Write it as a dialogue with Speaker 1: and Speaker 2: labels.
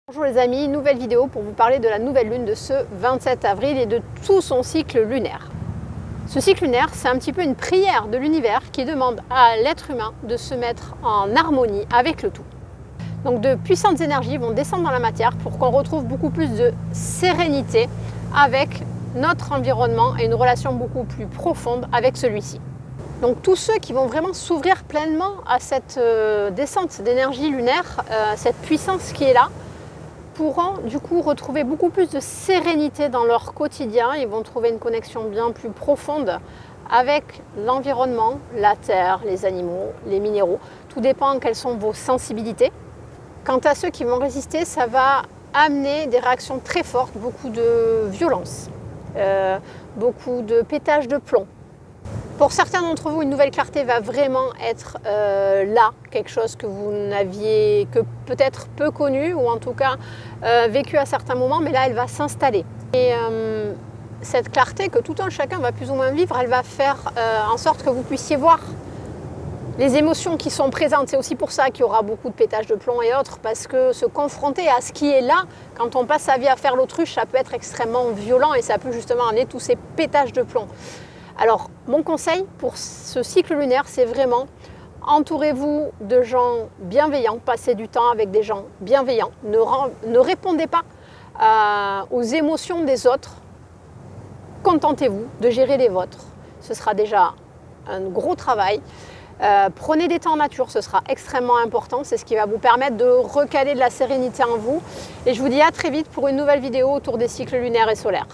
Speaker 1: Bonjour les amis, nouvelle vidéo pour vous parler de la nouvelle lune de ce 27 avril et de tout son cycle lunaire. Ce cycle lunaire, c'est un petit peu une prière de l'univers qui demande à l'être humain de se mettre en harmonie avec le tout. Donc de puissantes énergies vont descendre dans la matière pour qu'on retrouve beaucoup plus de sérénité avec notre environnement et une relation beaucoup plus profonde avec celui-ci. Donc tous ceux qui vont vraiment s'ouvrir pleinement à cette descente d'énergie lunaire, cette puissance qui est là, pourront du coup retrouver beaucoup plus de sérénité dans leur quotidien. Ils vont trouver une connexion bien plus profonde avec l'environnement, la terre, les animaux, les minéraux. Tout dépend quelles sont vos sensibilités. Quant à ceux qui vont résister, ça va amener des réactions très fortes, beaucoup de violence, beaucoup de pétage de plomb. Pour certains d'entre vous, une nouvelle clarté va vraiment être là, quelque chose que vous n'aviez que peut-être peu connu ou en tout cas vécu à certains moments, mais là elle va s'installer. Et cette clarté que tout un chacun va plus ou moins vivre, elle va faire en sorte que vous puissiez voir les émotions qui sont présentes. C'est aussi pour ça qu'il y aura beaucoup de pétage de plomb et autres, parce que se confronter à ce qui est là, quand on passe sa vie à faire l'autruche, ça peut être extrêmement violent et ça peut justement amener tous ces pétages de plomb. Alors, mon conseil pour ce cycle lunaire, c'est vraiment entourez-vous de gens bienveillants, passez du temps avec des gens bienveillants, ne répondez pas aux émotions des autres, contentez-vous de gérer les vôtres, ce sera déjà un gros travail. Prenez des temps en nature, ce sera extrêmement important, c'est ce qui va vous permettre de recaler de la sérénité en vous. Et je vous dis à très vite pour une nouvelle vidéo autour des cycles lunaires et solaires.